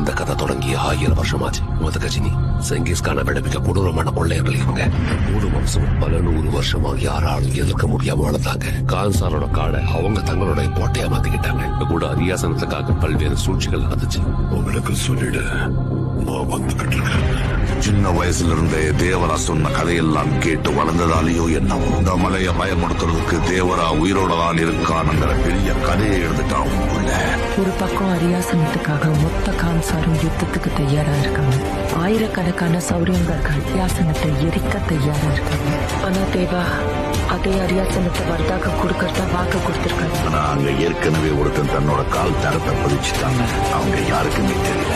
இந்த கதை தொடங்கி 1000 வருஷமாச்சு. கஜினி செங்கிஸ்கான விடுவிக்க கொடூரமான கொள்ளையர்கள் இவங்க. 3 வம்சம் பல 100 வருஷமா யாராலும் எதிர்க்க முடியாம வளர்ந்தாங்க. கான்சாரோட காடை அவங்க தங்களுடைய கோட்டையா மாத்திக்கிட்டாங்க. கூட அரியாசனத்துக்காக பல்வேறு சூழ்ச்சிகள் நடந்துச்சு. உங்களுக்கு சொல்லிடு, நான் வந்துகிட்டு இருக்கேன். சின்ன வயசுல இருந்தே தேவரா சொன்ன கதையெல்லாம் கேட்டு வளர்ந்ததாலேயோ என்னவோ இந்த மலையை பயமுறுத்துறதுக்கு தேவரா உயிரோட தான் இருக்கானுங்கிற பெரிய கதையை எழுந்துட்டான். ஒரு பக்கம் அரியாசனத்துக்காக மொத்த கான்சாரும் யுத்தத்துக்கு தயாரா இருக்காங்க. ஆயிரக்கணக்கான சௌரியங்கர்கள் அரியாசனத்தை எரிக்க தயாரா இருக்காங்க. ஆனா தேவா அதே அரியாசனத்தை வர்தாக கொடுக்கறதா வாக்கு கொடுத்திருக்காங்க. ஆனா அங்க ஏற்கனவே ஒருத்தன் தன்னோட கால் தரத்தை பதிச்சுட்டாங்க. அவங்க யாருக்குமே தெரியும்.